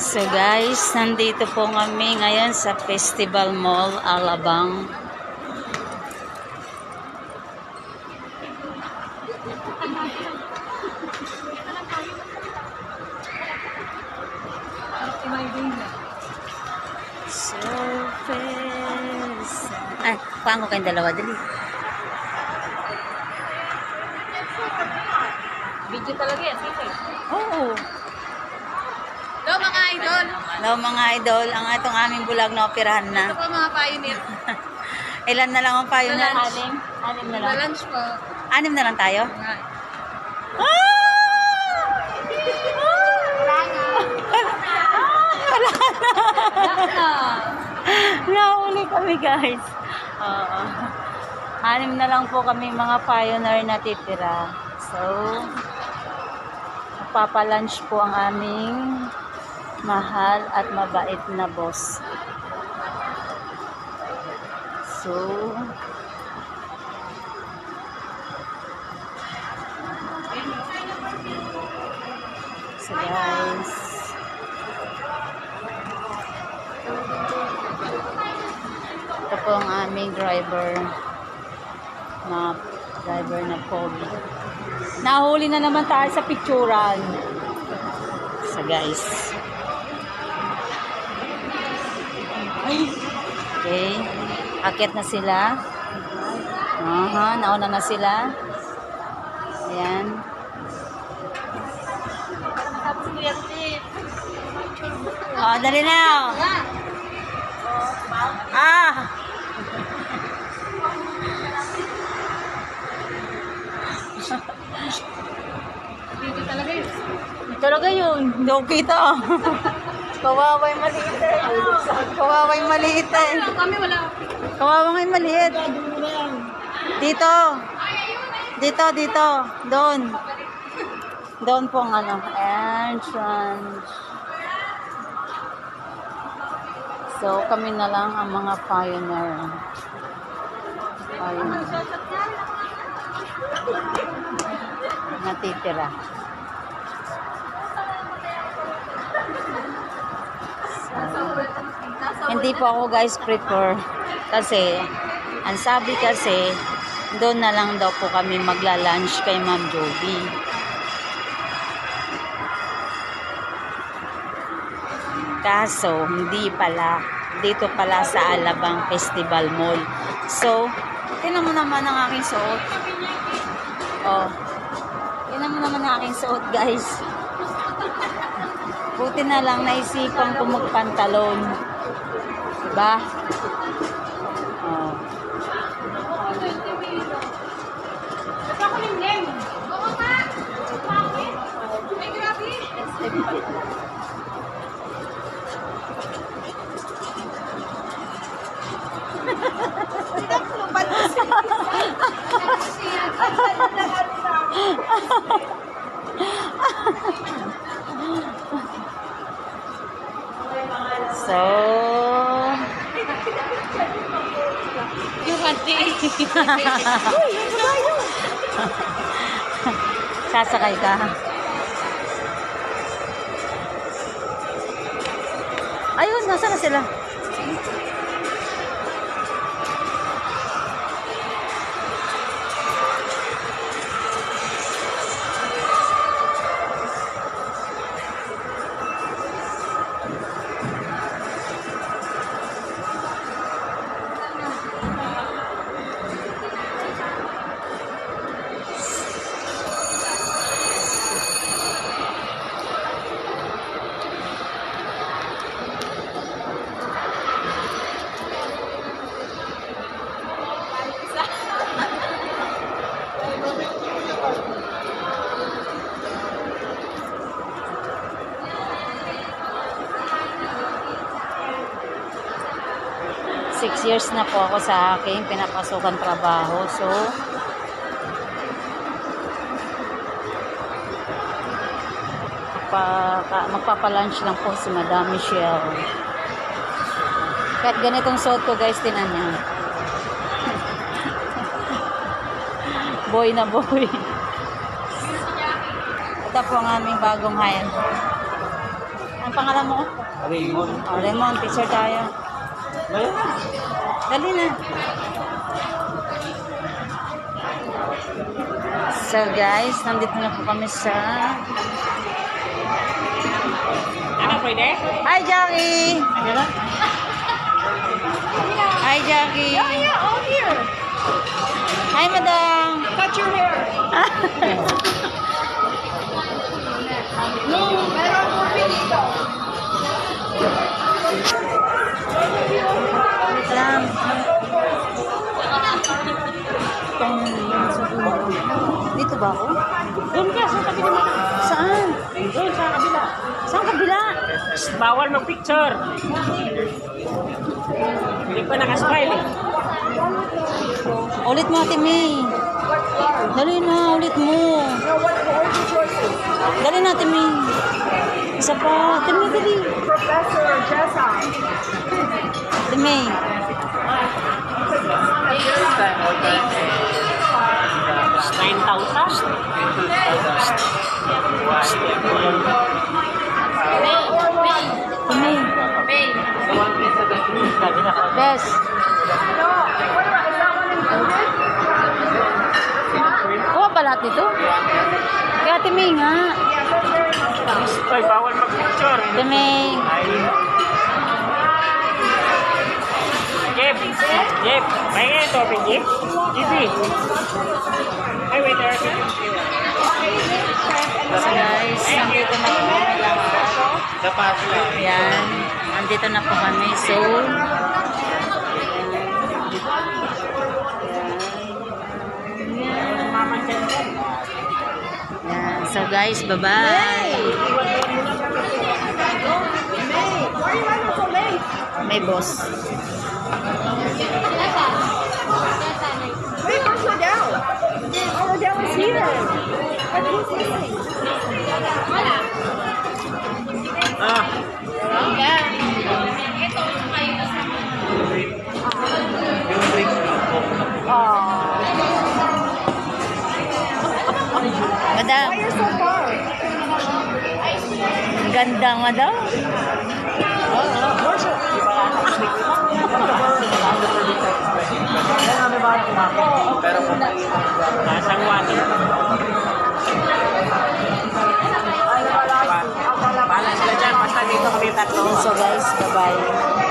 So guys, nandito po kami ngayon sa Festival Mall, Alabang. Surface. Ay, paano kayong dalawa? Dali. Video talaga yan, sige. Oo. Hello mga idol! Hello mga idol, ang itong aming bulag na operahan na. Ito po mga pioneer. Ilan na lang ang payo na? Lunch. Anim na lang. Lunch po. Anim na lang tayo? Nga. Wala na. Nahuli kami guys. Oo. Anim na lang po kami mga pioneer na titira. So, magpapalunch po ang aming mahal at mabait na boss. So, guys, ito po ang aming driver na pogi. Nahuli na naman tayo sa picturan. So guys, okay, akit na sila. Nauna na sila. Ayan. Oh, dali na. Video talaga yun. Talaga yun. Hindi ko kita. Kawaway maliit eh. Kawaway maliit eh. Kami wala. Kawaway maliit. Dito. Dito. Doon. Doon po ang ano. Entrance. So, kami na lang ang mga pioneer. Natitira. Hindi po ako guys prefer kasi ang sabi kasi doon na lang daw po kami magla-lunch kay Ma'am Joby. Kaso hindi pala, dito pala sa Alabang Festival Mall. So, tingnan mo naman ang aking suot. Oh. Tingnan mo naman ang aking suot guys. Buti na lang naisipan ko magpantalon. Diba? Oh. So, Yung hati. sasakay ka. Ayun, nasa na sila? Six years na po ako sa aking pinapasukan trabaho. So, magpapalunch lang po si Madam Michelle. Kahit ganitong suot ko guys, tinan niya. Boy na boy. Ito po ang aming bagong Ang pangalan mo? Raymond. Oh, Raymond, picture tayo. Dali na. So guys, nandito na po kami sa... Ano, pwede? Hi, Jackie! Ano? Hi, Jackie! Yeah, all here. Hi, madam! Cut your hair. No, meron po dito. Wait lang. Dito ba ako? Doon ka, sa kabila. Saan? Doon, sa kabila. Saan kabila? Bawal mag-picture. Hindi pa nakasmile eh. Ulit mo, Ate May. Dali na, ulit mo. Dali na, Ate May. Isa pa. Ate May, dali. Professor Jessa. Ate May. 9,000. Ate May. Bes. Kuha ba lahat dito? Kaya Ate May nga. Ay, bawal mag-picture. Ate May. Jeff, Jeff, may nga ito, Jeff? Jeff, ay, waiter. So guys, nandito na po kami lahat. Dapat lang. Ayan. Nandito na po kami. So, ayan. So guys, bye-bye. Why are you running so late? May boss. Wait, where's Odell? Oh, Odell is here. But who's missing? Madam, Why you're so far? ganda nga daw. Nasang water. Bahala sila dyan, basta dito kami tatlo. So guys, bye-bye.